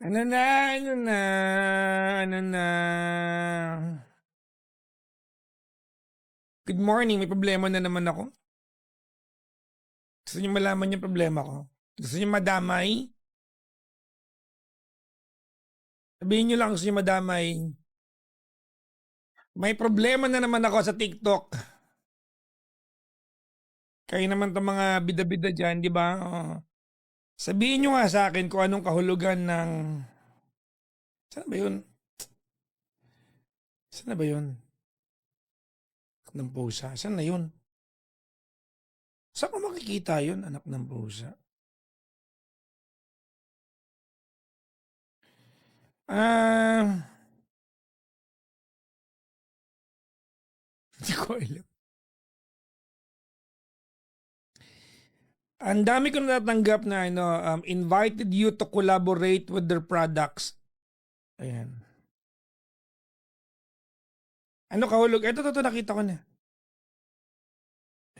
Ano na, ano na, ano na. Good morning, may problema na naman ako. Gusto niyo malaman yung problema ko? Gusto niyo madamay? Sabihin niyo lang gusto niyo madamay. May problema na naman ako sa TikTok. Kayo naman itong mga bida-bida dyan, di ba? Oo. Sabihin niyo nga sa akin kung anong kahulugan ng... Saan ba yun? Saan na ba yun? Ng pusa. Saan na yun? Saan ko makikita yun, anak ng pusa? Ah... Hindi ko alam. Ang dami ko natatanggap na invited you to collaborate with their products. Ayan. Ano kahulog? Ito, nakita ko na.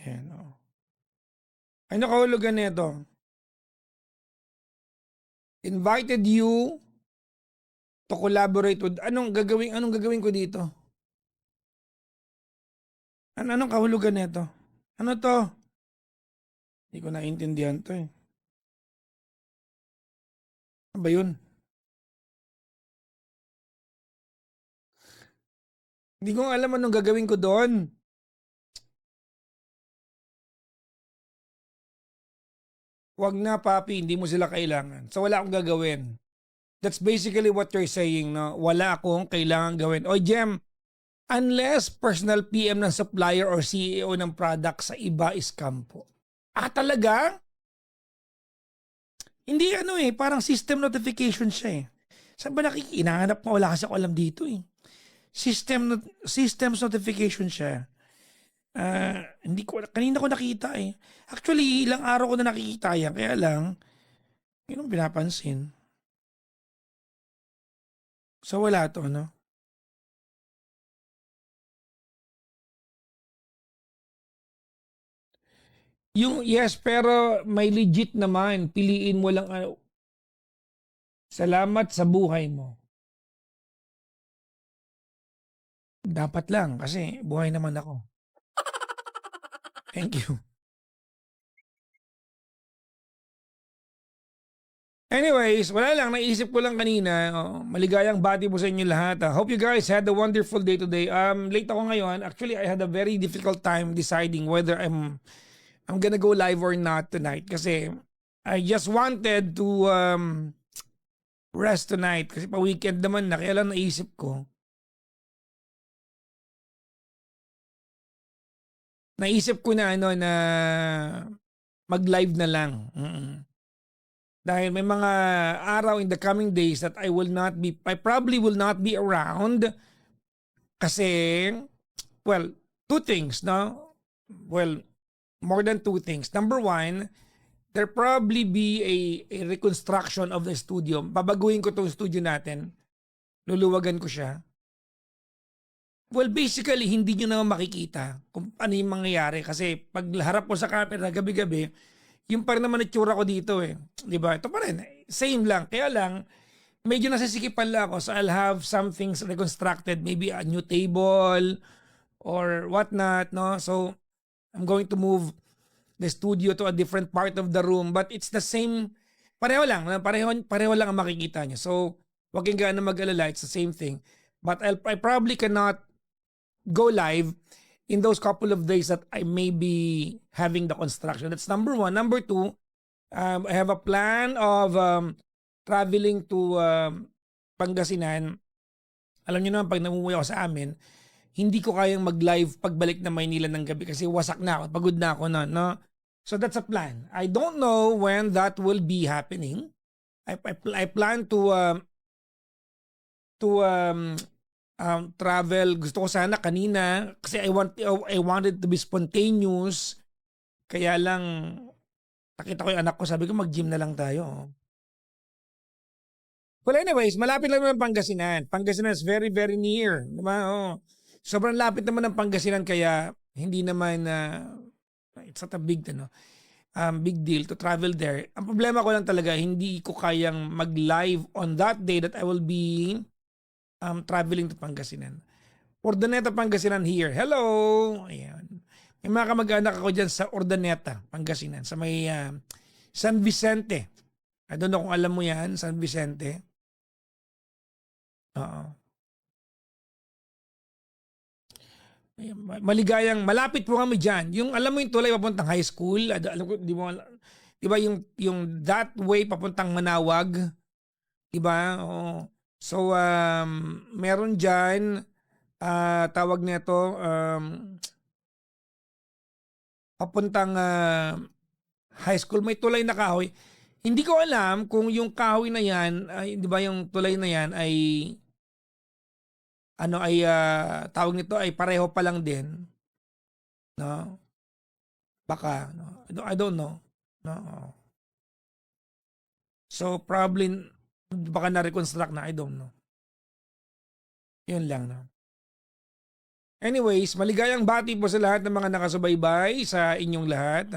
Ayan, oh. Ano kahulugan nito? Invited you to collaborate with... Anong gagawin ko dito? Anong kahulugan nito? Ano to? Hindi ko naintindihan to eh. Ano ba yun? Hindi ko alam anong gagawin ko doon. Wag na, papi, hindi mo sila kailangan. So wala akong gagawin. That's basically what you're saying, no? Wala akong kailangan gawin. Oy, Jem, unless personal PM ng supplier or CEO ng product sa iba is scam po. Ah, talaga? Hindi parang system notification siya eh. Saan ba inahanap mo? Wala kasi ako alam dito eh. Systems notification siya. Hindi ko, kanina ko nakita eh. Actually, ilang araw ko na nakikita yan. Kaya lang, yun ang pinapansin. So wala to, no? Yung yes, pero may legit naman. Piliin mo lang salamat sa buhay mo. Dapat lang kasi buhay naman ako. Thank you. Anyways, wala lang. Naisip ko lang kanina. Maligayang bati po sa inyo lahat. Hope you guys had a wonderful day today. Late ako ngayon. Actually, I had a very difficult time deciding whether I'm gonna go live or not tonight. Kasi I just wanted to rest tonight. Kasi pa weekend naman na. Kaya lang naisip ko. Naisip ko na na mag-live na lang. Dahil may mga araw in the coming days that I probably will not be around kasi, well, two things, no? Well, more than two things. Number one, there probably be a reconstruction of the studio. Babaguhin ko itong studio natin. Luluwagan ko siya. Well, basically, hindi nyo naman makikita kung ano yung mangyayari kasi pag harap ko sa camera gabi-gabi, yung pa rin naman itsura ko dito eh. Di ba? Ito pa rin. Same lang. Kaya lang, medyo nasisikipan lang ako. So I'll have some things reconstructed. Maybe a new table or whatnot. No? So I'm going to move the studio to a different part of the room. But it's the same. Pareho lang. Pareho lang ang makikita nyo. So wag kang gaano mag-alala. It's the same thing. But I probably cannot go live in those couple of days that I may be having the construction. That's number one. Number two, I have a plan of traveling to Pangasinan. Alam niyo naman, pag namumuwi ako sa amin, hindi ko kayang mag-live pagbalik na Maynila ng gabi kasi wasak na ako, pagod na ako na, no? So that's a plan. I don't know when that will be happening. I plan to travel. Gusto ko sana kanina kasi I wanted to be spontaneous. Kaya lang nakita ko yung anak ko, sabi ko mag-gym na lang tayo. Well, anyways, malapit lang naman Pangasinan. Pangasinan is very, very near. Diba? Oh. Sobrang lapit naman ng Pangasinan kaya hindi naman it's not a big big deal to travel there. Ang problema ko lang talaga, hindi ko kayang mag-live on that day that I will be traveling to Pangasinan. Urdaneta, Pangasinan here. Hello! Ayan. May mga kamag-anak ako dyan sa Urdaneta, Pangasinan. Sa may San Vicente. I don't know kung alam mo yan, San Vicente. Oo. Maligayang, malapit po kami dyan. Yung alam mo yung tulay papuntang high school, alam ko, di ba yung that way papuntang Manawag? Di ba? Oo. So, meron dyan, tawag nito, papuntang high school, may tulay na kahoy. Hindi ko alam kung yung kahoy na yan, di ba yung tulay na yan ay tawag nito ay pareho pa lang din, no? Baka, no? I don't know, no? So probably baka na-reconstruct na, I don't know. Yun lang, no? Anyways, maligayang bati po sa lahat ng mga nakasubaybay sa inyong lahat.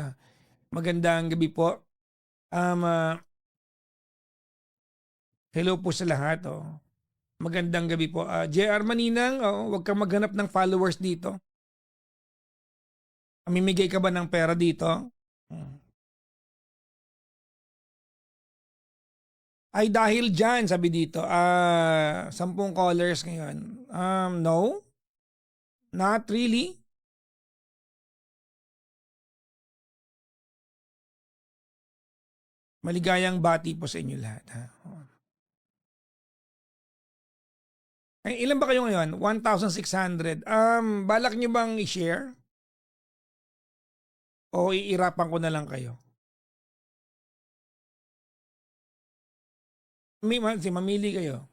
Magandang gabi po. Hello po sa lahat, oh. Magandang gabi po. JR Maninang, huwag kang maghanap ng followers dito. Mamimigay ka ba ng pera dito? Ay dahil dyan, sabi dito, 10 callers ngayon. No, not really. Maligayang bati po sa inyo lahat. Ha? Ay, ilan ba kayo ngayon? 1,600. Balak nyo bang i-share? O iirapan ko na lang kayo? Mamili kayo.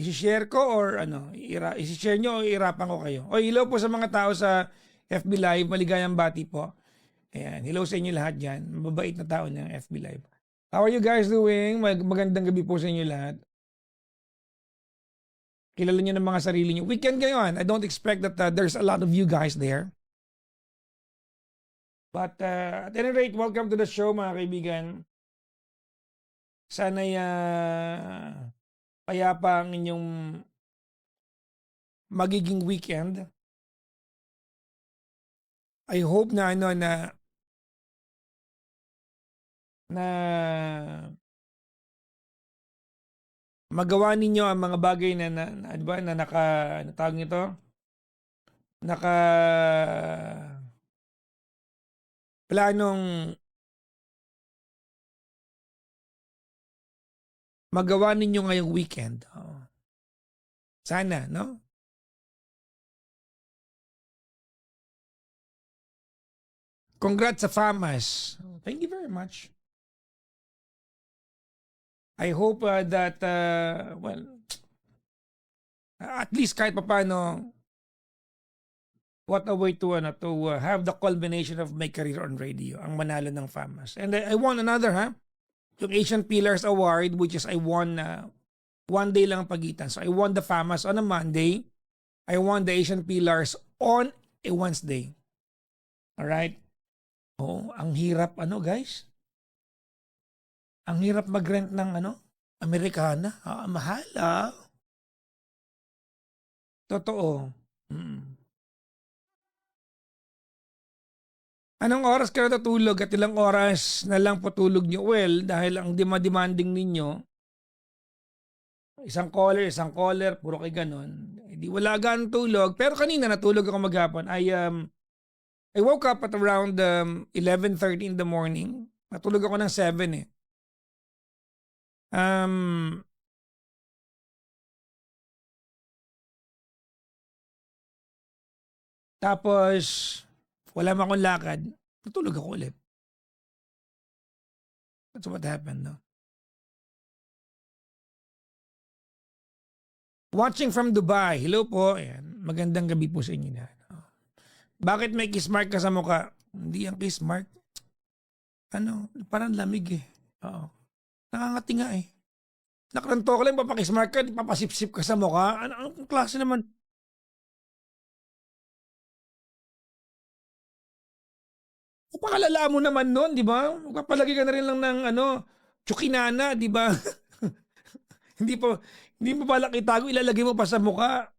I-share ko or ano? I-share nyo o iirapan ko kayo? O hello po sa mga tao sa FB Live. Maligayang bati po. Ayan. Hello sa inyo lahat dyan. Mababait na tao ng FB Live. How are you guys doing? Magandang gabi po sa inyo lahat. Kilala niyo ng mga sarili niyo. Weekend ngayon. I don't expect that there's a lot of you guys there. But at any rate, welcome to the show mga kaibigan. Sana'y payapa ang inyong magiging weekend. I hope na magawa ninyo ang mga bagay na natawag nito? Planong magawa ninyo ngayong weekend. Sana, no? Congrats sa FAMAS. Thank you very much. I hope that, at least kahit paano, what a way to have the culmination of my career on radio, ang manalo ng FAMAS. And I won another, yung Asian Pillars Award, which is I won one day lang ang pagitan. So I won the FAMAS on a Monday. I won the Asian Pillars on a Wednesday. Alright? Oh, ang hirap guys? Ang hirap mag-rent ng Amerikana. Mahal Totoo. Anong oras ka natutulog at ilang oras na lang patulog nyo? Well, dahil ang demanding ninyo, isang caller, puro kay ganon. Hindi wala ganang tulog. Pero kanina natulog ako maghapon. I woke up at around 11:30 in the morning. Natulog ako ng 7 eh. Tapos, wala man akong lakad. Natulog ako ulit. That's what happened, no? Watching from Dubai. Hello po. Ayan. Magandang gabi po sa inyo na. Bakit may kiss mark ka sa mukha? Hindi ang kiss mark. Parang lamig eh. Oo. Nakangati nga eh. Nakaranto ka lang, papakiss mark ka, papasipsip ka sa mukha. Anong klase naman? Napakalala mo naman nun, di ba? Magpapalagay ka na rin lang ng ano, tsukinana, di ba? hindi pa hindi mo pala itago, ilalagay mo pa sa mukha.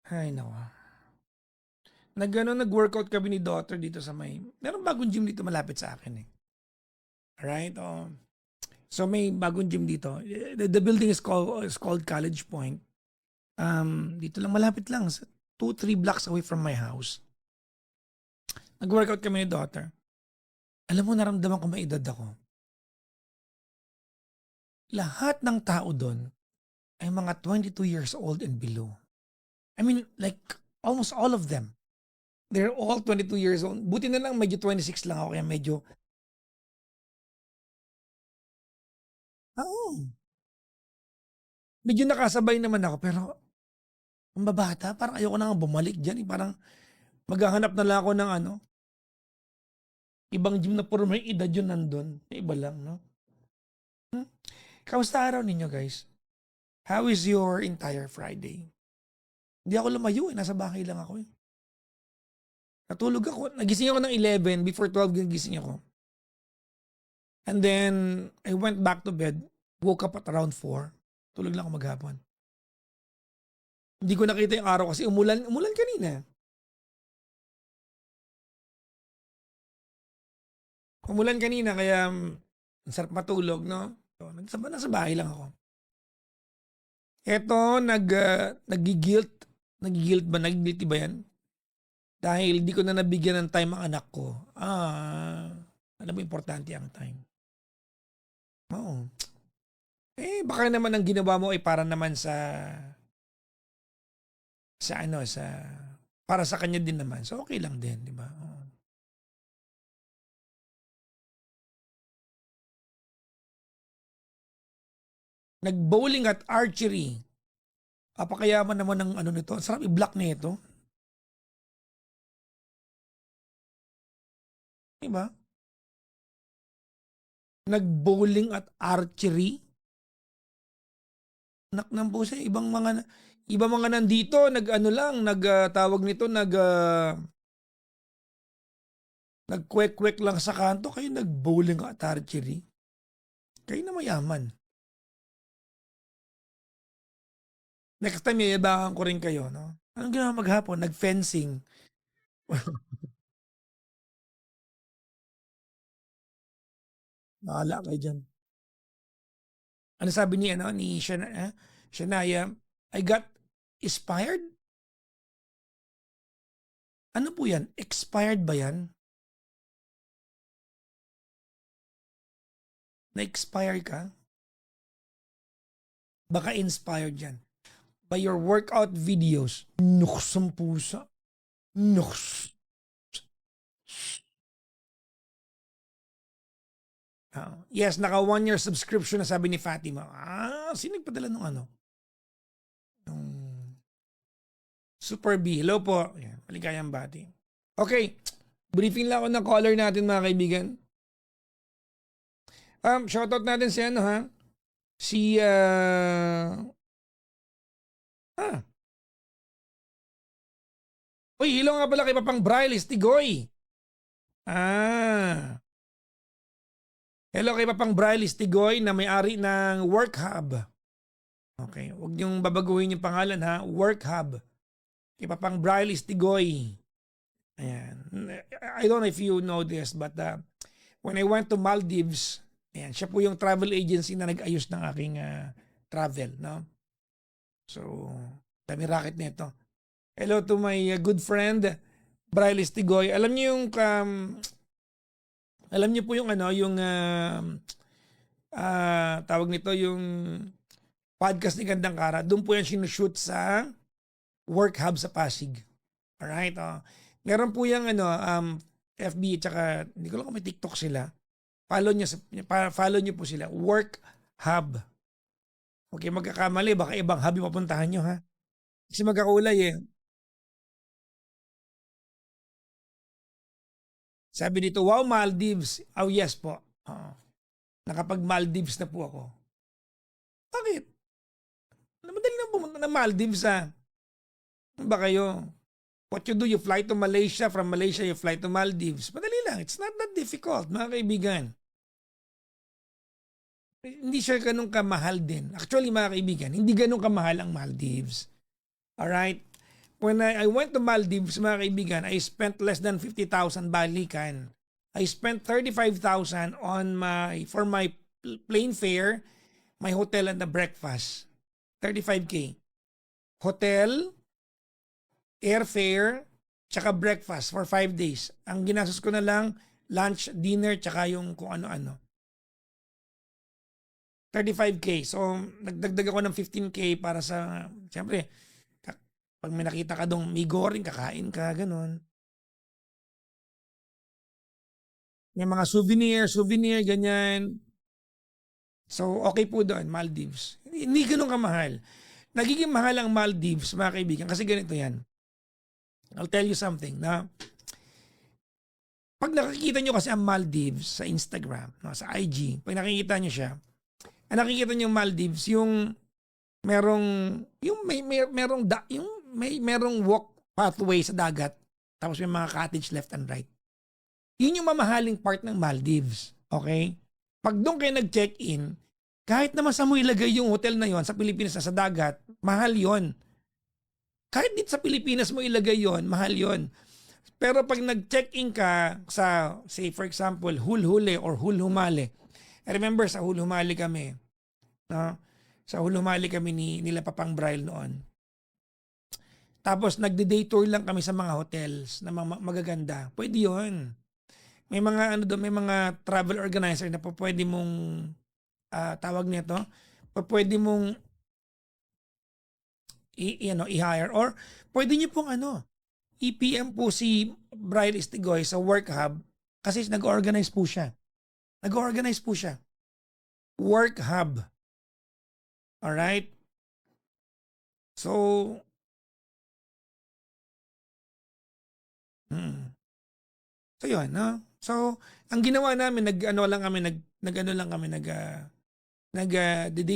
Ay, nawa. Nag-workout kami ni daughter dito sa may, meron bagong gym dito malapit sa akin eh. Alright? So may bagong gym dito. The building is called College Point. Dito lang, malapit lang. 2-3 blocks away from my house. Nag-workout kami ni daughter. Alam mo, naramdaman ko may edad ako. Lahat ng tao doon ay mga 22 years old and below. I mean, like, almost all of them. They're all 22 years old. Buti na lang medyo 26 lang ako, kaya medyo, oo, medyo nakasabay naman ako. Pero, ang babata, parang ayoko na nga bumalik dyan. Parang maghahanap na lang ako ng ano, ibang gym na puro may edad yun nandun. Iba lang, no? Kamusta araw ninyo, guys? How is your entire Friday? Hindi ako lumayo eh. Nasa bahay lang ako eh. Natulog ako. Nagising ako ng 11. Before 12, nagising ako. And then, I went back to bed. Woke up at around 4. Tulog lang ako maghapon. Hindi ko nakita yung araw kasi umulan kanina. Umulan kanina kaya ang sarap matulog, no? So, nasa bahay lang ako. Eto, nag-guilt. Nag-guilt ba? Nag-guilty ba yan? Dahil di ko na nabigyan ng time ang anak ko. Alam mo, importante ang time. Oo. Baka naman ang ginawa mo ay para naman para sa kanya din naman. So, okay lang din, di ba? Oo. Nag-bowling at archery. Apakayaman naman ng ano nito. Sarap i-block nito. Diba? Nag-bowling at archery. Anak ng pusa, ibang mga nandito, nag-ano lang, tawag nito, nag-kwek-kwek lang sa kanto, kayo nag-bowling at archery. Kayo na mayaman. Next time, yayabangan ko rin kayo, no? Anong ginawa maghapon? Nag-fencing. Bahala kayo dyan. Ano sabi ni Shania, I got expired? Ano po yan? Expired ba yan? Na-expire ka? Baka inspired yan. By your workout videos. Nuks ang pusa. Nuks. Yes, naka 1 year subscription na sabi ni Fatima. Sino nagpadala ng ano? Super B. Hello po. Yan, maligayang bati. Okay. Briefing lang ako ng caller natin mga kaibigan. Shoutout natin si ano ha? Si Uy, hello nga pala kay Papang Brylis Tigoy. Hello kay Papang Brylis Tigoy na may-ari ng Work Hub. Okay, huwag niyong babaguhin yung pangalan ha. Work Hub. Kay Papang Brylis Tigoy. Ayan. I don't know if you know this, but when I went to Maldives, ayan, siya po yung travel agency na nag-ayos ng aking travel, no? So, dami racket nito. Hello to my good friend, Brylis Tigoy. Alam niyo yung alam niyo po yung ano, yung tawag nito yung podcast ni Gandang Kara. Doon po yan sinushoot sa Work Hub sa Pasig. Alright? Meron po yung ano, FB tsaka hindi ko lang kung may TikTok sila. Follow niyo po sila. Work Hub. Okay, magkakamali. Baka ibang hub yung papuntahan nyo ha. Kasi magkakulay eh. Sabi dito, wow, Maldives. Oh, yes po. Nakapag-Maldives na po ako. Bakit? Madali na pumunta na Maldives ha. Ano ba kayo? What you do, you fly to Malaysia. From Malaysia, you fly to Maldives. Madali lang. It's not that difficult, mga kaibigan. Hindi siya ganun kamahal din. Actually, mga kaibigan, hindi ganun kamahal ang Maldives. Alright? When I went to Maldives, mga kaibigan, I spent less than 50,000 balikan. I spent 35,000 for my plane fare, my hotel and the breakfast. 35K. Hotel, airfare, tsaka breakfast for 5 days. Ang ginastos ko na lang, lunch, dinner, tsaka yung kung ano-ano. 35K. So, nagdagdag ako ng 15K para sa, siyempre, pag may nakita ka dong may goring, kakain ka, ganun. May mga souvenir, ganyan. So, okay po doon, Maldives. Hindi ganun kamahal. Nagiging mahal ang Maldives, mga kaibigan, kasi ganito yan. I'll tell you something na pag nakikita nyo kasi ang Maldives sa Instagram, no, sa IG, pag nakikita nyo siya, ang nakikita nyo yung Maldives, yung merong walk pathway sa dagat, tapos may mga cottage left and right. Yun yung mamahaling part ng Maldives. Okay? Pag doon kayo nag-check-in, kahit naman sa mo ilagay yung hotel na yon sa Pilipinas na sa dagat, mahal yon. Kahit dito sa Pilipinas mo ilagay yon, mahal yon. Pero pag nag-check-in ka sa, say for example, Hulhule or Hulhumale. I remember sa Hulhumale kami. No? Sa Hulhumale kami nila Papang Braille noon. Tapos nagde-day tour lang kami sa mga hotels na magaganda. Pwede yon. May mga may mga travel organizer na pwede mong tawag nito, pwede mong i-hire or pwede niyo pong i-PM po si Braille Istigoy sa Work Hub kasi nag-organize po siya. Work Hub. Alright? So, so yun, no? So, ang ginawa namin, nag-day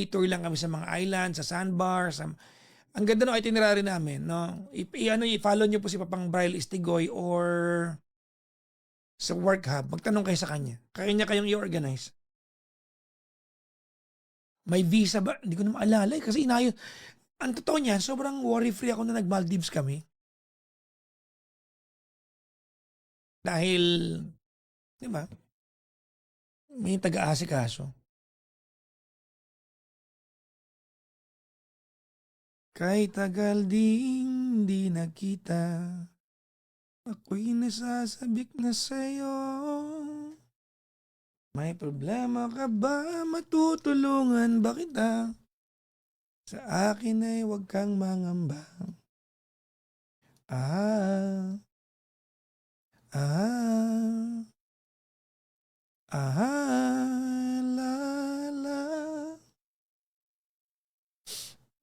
tour lang kami sa mga islands, sa sandbars. Ang ganda ng itinerary namin, no? I-follow niyo po si Papang Braille Istigoy or sa Work Hub. Magtanong kayo sa kanya. Kaya niya kayong i-organize. May visa ba? Hindi ko na maalala kasi ang totoo niyan, sobrang worry-free ako na nag-Maldives kami. Dahil, di ba? May taga-asikaso. Kay tagal ding di nakita, ako'y nasasabik na sa'yo. May problema ka ba? Matutulungan ba kita? Sa akin ay huwag kang mangamba.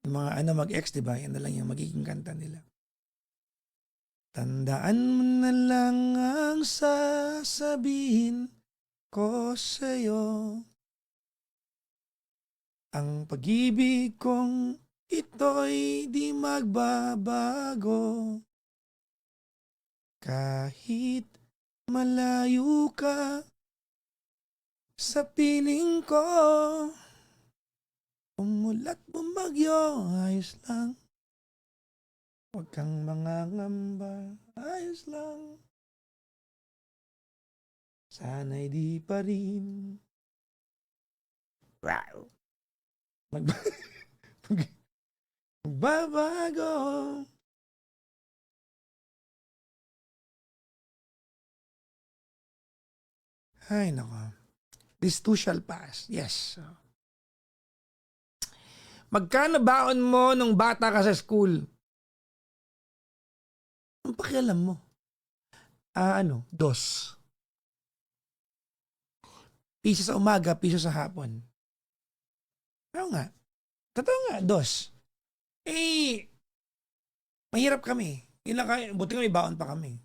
Yung mga mag-ex, diba? Yan na lang yung magiging kanta nila. Tandaan mo na lang ang sasabihin ko sa'yo. Ang pag-ibig kong ito'y di magbabago. Kahit malayo ka sa piling ko, umulat bumagyo, ayos lang. Huwag kang mangangamba, ayos lang. Sana'y di pa rin magbabago. Ay, nako. This too shall pass. Yes. Magkano baon mo nung bata ka sa school? Ang pakialam mo? 2 piso sa umaga, piso sa hapon. Ano nga? Totoo nga, 2. Mahirap kami. Buti kami baon pa kami.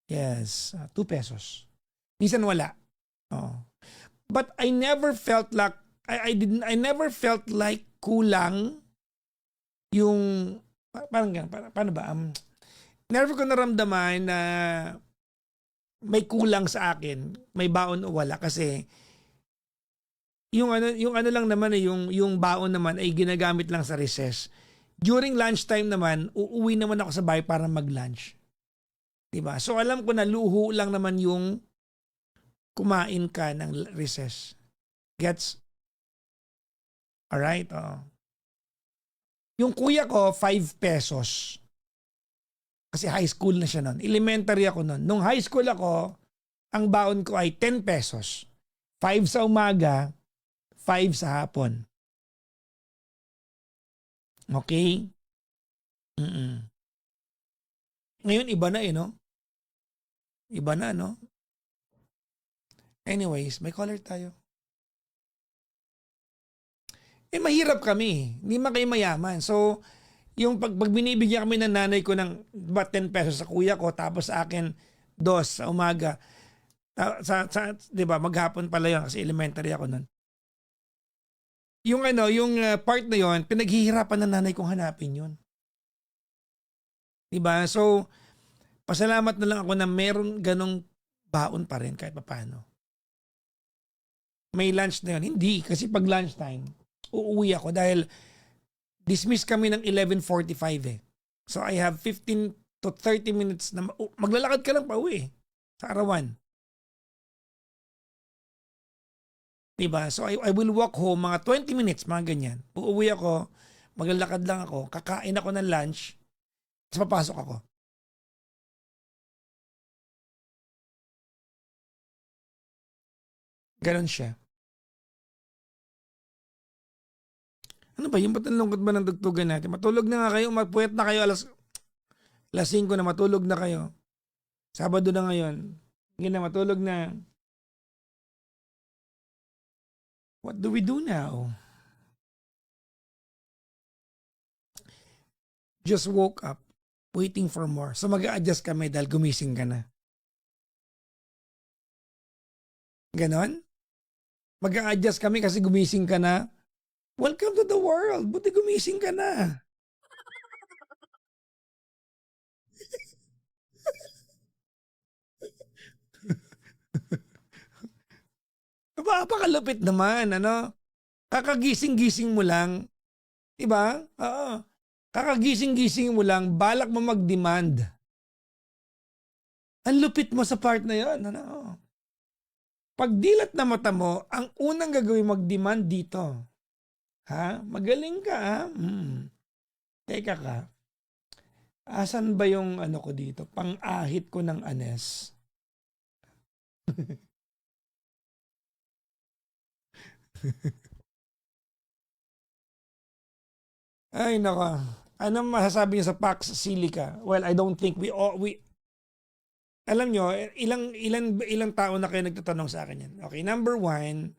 Yes, 2 pesos. Minsan wala. But I never felt like I never felt like kulang yung Parang ganun, paano ba? Never ko naramdaman na may kulang sa akin, may baon o wala kasi yung ano lang naman yung baon naman ay ginagamit lang sa recess. During lunchtime naman, uuwi naman ako sa bahay para mag-lunch. 'Di ba? So alam ko na luho lang naman yung kumain ka ng recess. Gets? Alright? Oh. Yung kuya ko, 5 pesos. Kasi high school na siya nun. Elementary ako nun. Nung high school ako, ang baon ko ay 10 pesos. 5 sa umaga, 5 sa hapon. Okay? Mm-mm. Ngayon, iba na no? Iba na, no? Anyways, may caller tayo. Mahirap kami. Hindi man kayo mayaman. So, yung pag binibigyan kami ng nanay ko ng 10 pesos sa kuya ko, tapos sa akin, 2 sa umaga. Di ba, maghapon pala yun kasi elementary ako nun. Yung part na yun, pinaghihirapan ng nanay kong hanapin yun. Di ba? So, pasalamat na lang ako na meron ganong baon pa rin kahit paano. May lunch na yun. Hindi, kasi pag lunchtime, uuwi ako dahil dismiss kami ng 11:45 eh. So I have 15 to 30 minutes na maglalakad ka lang pa uwi sa arawan. Diba? So I will walk home mga 20 minutes, mga ganyan. Uuwi ako, maglalakad lang ako, kakain ako ng lunch, tapos papasok ako. Ganon siya. Ano ba, yung ba't ang lungkot ba ng tugtugan natin? Matulog na nga kayo, magpuwet na kayo alas 5 na, matulog na kayo. Sabado na ngayon. Hindi na, matulog na. What do we do now? Just woke up, waiting for more. So mag-a-adjust kami dahil gumising ka na. Ganon? Mag-a-adjust kami kasi gumising ka na. Welcome to the world. Buti gumising ka na. Napakalupit naman, ano? Kakagising-gising mo lang. Diba? Oo. Kakagising-gising mo lang, balak mo mag-demand. Ang lupit mo sa part na yon, ano? Pag dilat na mata mo, ang unang gagawin mag-demand dito. Ha? Magaling ka, ha? Teka ka. Asan ba yung ano ko dito? Pang-ahit ko ng anes. Ay, naka. Anong masasabi niyo sa Pax Silica? Well, I don't think we alam nyo, ilang tao na kayo nagtatanong sa akin yan. Okay, number 1,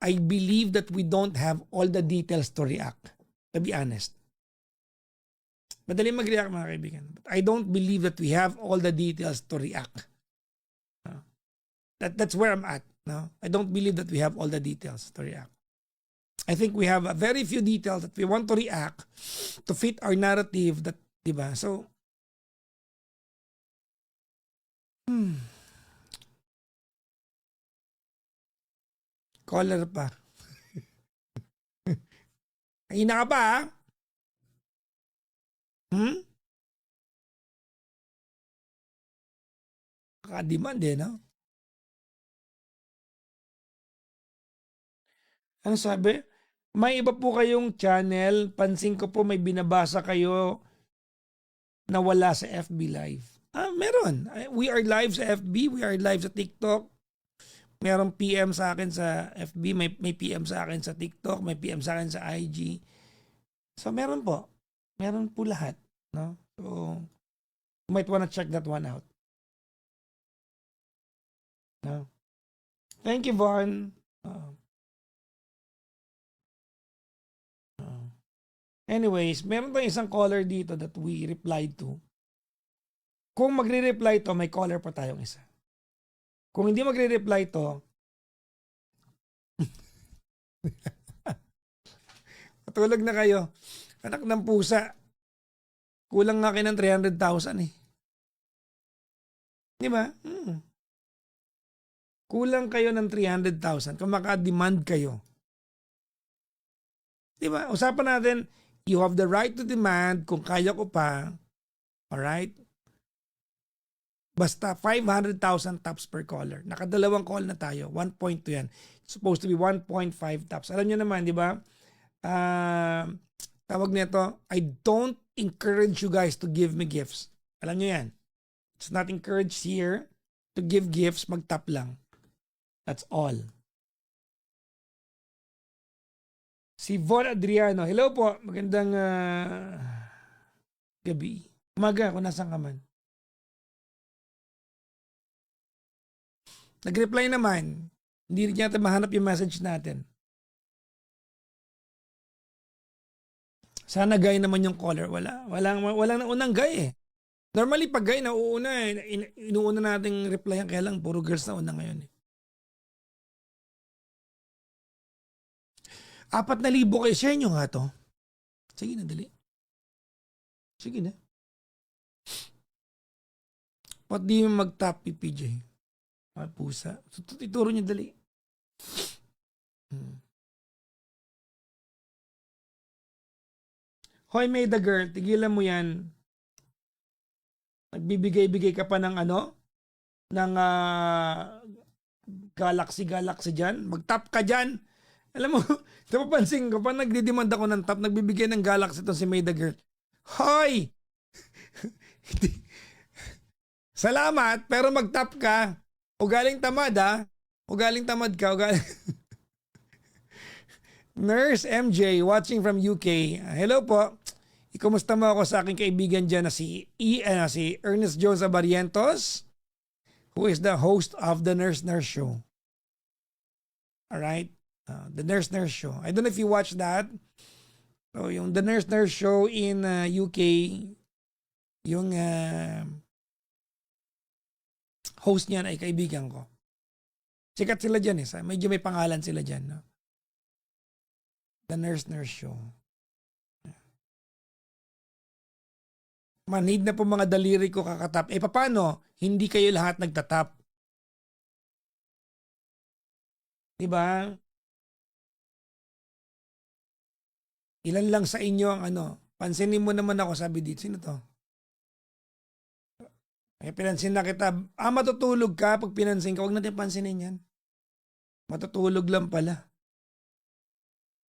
I believe that we don't have all the details to react. To be honest. Madali mag-react, mga kaibigan. But I don't believe that we have all the details to react. That's where I'm at. No? I don't believe that we have all the details to react. I think we have a very few details that we want to react to fit our narrative that, diba? So, caller pa. Hina ka pa, ha? Kaka-demand eh, no? Ano sabi? May iba po kayong channel. Pansin ko po may binabasa kayo na wala sa FB Live. Meron. We are live sa FB. We are live sa TikTok. Merong PM sa akin sa FB. May PM sa akin sa TikTok. May PM sa akin sa IG. So, meron po. Meron po lahat. No? So, you might wanna check that one out. No? Thank you, Von. Anyways, meron tayong isang caller dito that we replied to. Kung magre-reply to, may caller pa tayong isa. Kung hindi magre-reply to, matulog na kayo. Anak ng pusa. Kulang nga kayo ng 300,000 eh. Di ba? Kulang kayo ng 300,000 kung maka-demand kayo. Di ba? Usapan natin, you have the right to demand kung kaya ko pa. Alright? Basta 500,000 tops per caller. Nakadalawang call na tayo. 1.2 yan. It's supposed to be 1.5 tops. Alam nyo naman, di ba? Tawag nito, I don't encourage you guys to give me gifts. Alam nyo yan. It's not encouraged here to give gifts. Mag-tap lang. That's all. Si Von Adriano. Hello po. Magandang gabi. Umaga kung nasan ka man. Nag-reply naman. Hindi rin natin mahanap yung message natin. Sana guy naman yung caller. Walang na unang guy eh. Normally pag guy nauuna inuuna nating replyan kaya lang puro girls na una ngayon eh. 4,000 kayo. Share nyo nga to. Sige na, dali. Sige na. Ba't di mo mag-tap PPJ? Pusa. Ituro nyo dali. Hoy, May the girl, tigilan mo yan. Nagbibigay-bigay ka pa ng ano? Ng galaxy dyan. Mag-tap ka dyan. Alam mo, napapansin ko, pa nagdidemand ako ng tap, nagbibigay ng galaxy itong si May the girl. Hoy! Salamat, pero mag-tap ka. Ugaling tamad ha. Ugaling tamad ka. Nurse MJ watching from UK. Hello po. Ikumusta mo ako sa aking kaibigan dyan na si Ernest Jones Abarientos, who is the host of the Nurse Show. Alright? The Nurse Show. I don't know if you watch that. So, yung The Nurse Show in UK, yung host niyan ay kaibigan ko. Sikat sila dyan eh. Medyo may pangalan sila dyan. No? The Nurse Show. Manhid na po mga daliri ko kakatap. Paano? Hindi kayo lahat nagtatap. Diba? Ilan lang sa inyo ang pansinin mo naman ako, sabi dito. Sino to? Pinansin na kita. Matutulog ka pag pinansin ka. Huwag natin pansinin yan. Matutulog lang pala.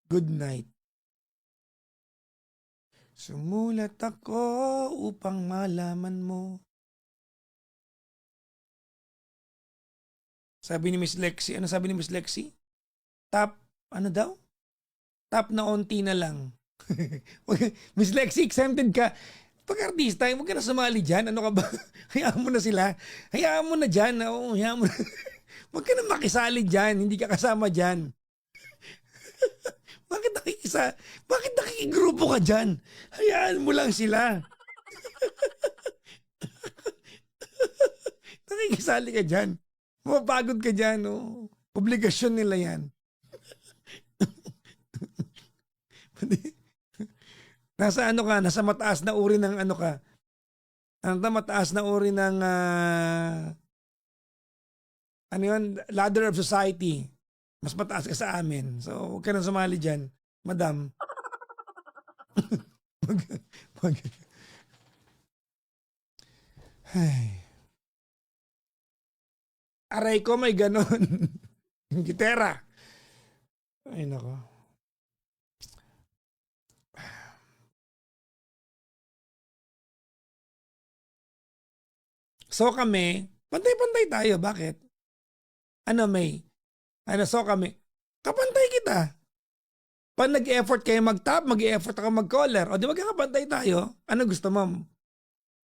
Good night. Sumulat ako upang malaman mo. Sabi ni Miss Lexi. Ano sabi ni Miss Lexi? Tap, ano daw? Tap na onti na lang. Miss Lexi, exempted ka. Pag artista, huwag ka na sumali dyan. Ano ka ba? Hayaan mo na sila. Hayaan mo na dyan. Oo, hayaan mo na. Huwag ka na makisali dyan. Hindi ka kasama dyan. Bakit nakikigrupo ka dyan? Hayaan mo lang sila. Nakikisali ka dyan. Mapagod ka dyan. Oh. Obligasyon nila yan. Nasa ano ka? Nasa mataas na uri ng ano ka? Mataas na uri ng ano yun? Ladder of society. Mas mataas ka sa amin. So, huwag ka nang sumali dyan. Madam. Aray ko, may ganon. Gitera. Ay, nako. So kami, pantay-pantay tayo. Bakit? Ano, May? So kami, kapantay kita. Pag nag-effort kayo mag-tap, mag-effort ako mag-caller. O di magkakapantay tayo. Ano gusto mo?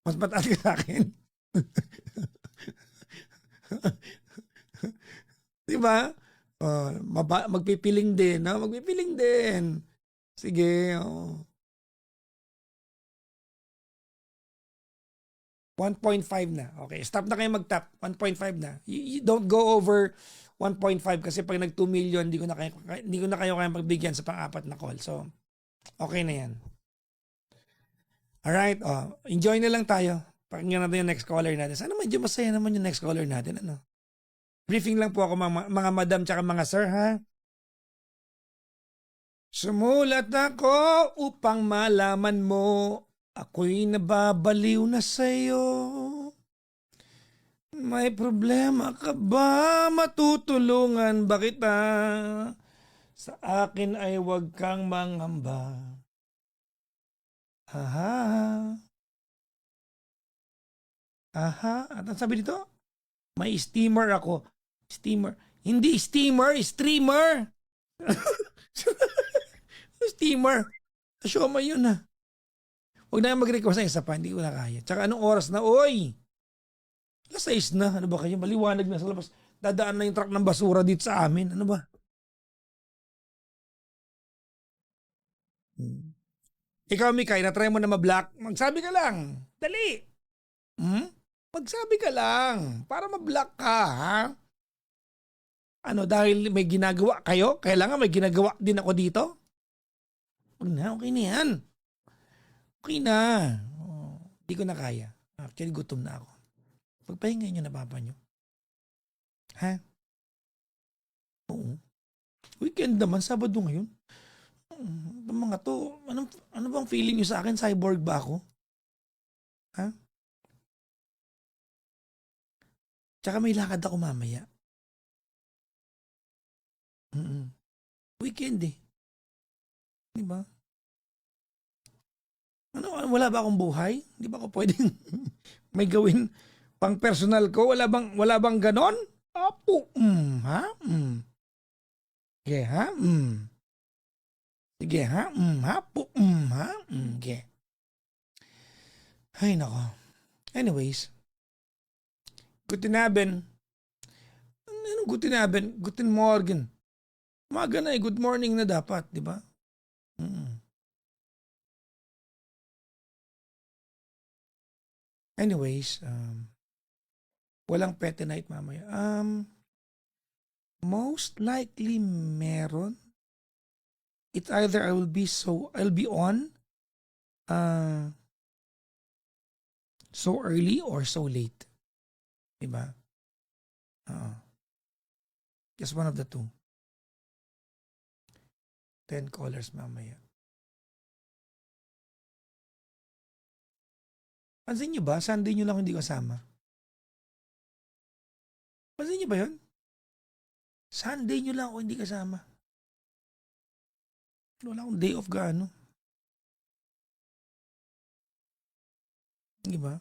Mas mataas ka sa akin? Diba? Magpipiling din. No? Magpipiling din. Sige. 1.5 na. Okay, stop na kayo mag-tap. 1.5 na. You don't go over 1.5 kasi pag nag 2 million, hindi ko na kayo kaya pagbigyan sa pang-apat na call. So, okay na yan. Alright, enjoy na lang tayo. Pakinggan natin yung next caller natin. Sana medyo masaya naman yung next caller natin. Ano? Briefing lang po ako mga madam tsaka mga sir, ha? Sumulat ako upang malaman mo ako'y nababaliw na sa'yo. May problema ka ba? Matutulungan ba kita? Sa akin ay huwag kang mangamba. Aha. Aha. At ang sabi dito? May steamer ako. Steamer. Hindi steamer, streamer. Steamer. Show mo yun na. Huwag na mag-request ng isa pa. Hindi ko na kaya. Tsaka anong oras na? Oy! Alas 6 na. Ano ba kayo? Maliwanag na sa labas. Dadaan na yung truck ng basura dito sa amin. Ano ba? Ikaw, Mikay, na-try mo na ma-block? Magsabi ka lang. Dali. Magsabi ka lang. Para ma-block ka, ha? Ano, dahil may ginagawa kayo? Kailangan may ginagawa din ako dito? Huwag na, okay na yan. Okay na. Hindi ko na kaya. Actually, gutom na ako. Pagpahingay nyo na papa nyo. Ha? Oo. Weekend naman, Sabado ngayon. Mga to, ano bang feeling nyo sa akin? Cyborg ba ako? Ha? Tsaka may lakad ako mamaya. Weekend eh. Diba? Ano, wala ba akong buhay? Di ba ako pwedeng may gawin pang personal ko? Wala bang ganon? Apo, ha? Sige, ha? Sige, ha? Hapo, ha? Sige. Ay, nako. Anyways, guten Abend. Anong guten Abend? Guten Morgen. Umaga na eh, good morning na dapat, di ba? Anyways, walang pet night mamaya. Most likely meron. It's either I'll be on so early or so late. Diba? Just one of the two. 10 callers mamaya. Pansin nyo ba? Sunday nyo lang hindi kasama. Pansin nyo ba yun? Sunday nyo lang ako hindi kasama. Wala akong day off gaano. Di ba?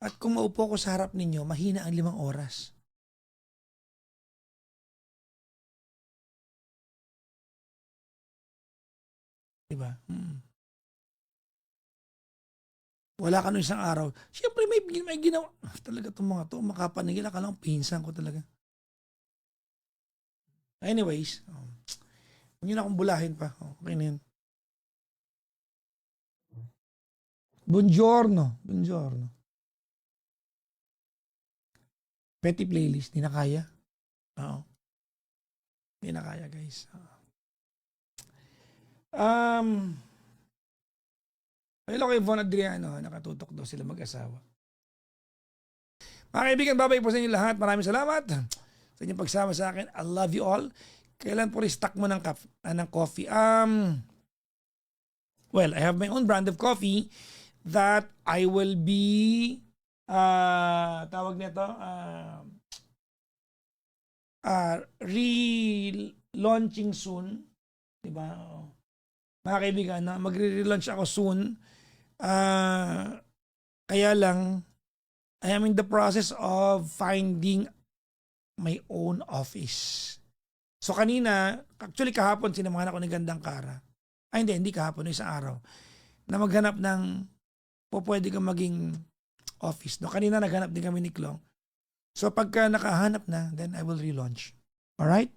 At kung maupo ko sa harap ninyo, mahina ang 5 oras. Di ba? Wala ka nung isang araw. Siyempre may ginawa. Talaga itong mga to. Makapanigil. Akala ko pinsan ko talaga. Anyways. Huwag nyo na akong bulahin pa. Okay na yun. Buongiorno. Buongiorno. Petty playlist. Di na kaya. Oo. Di na kaya, guys. Hello kay Von Adriano, nakatutok daw sila mag-asawa. Mga kaibigan, babay po sa inyo lahat. Maraming salamat sa inyong pagsama sa akin. I love you all. Kailan po restock mo ng coffee? Well, I have my own brand of coffee that I will be tawag nito relaunching soon. Diba? Mga kaibigan, magre-relaunch ako soon. Kaya lang, I am in the process of finding my own office. So kanina, actually kahapon sinamahan ako ni Gandang Kara. Ay hindi kahapon, isang araw. Na maghanap ng pwede kang maging office. No, kanina naghanap din kami ni Klong. So pagka nakahanap na, then I will relaunch. Alright?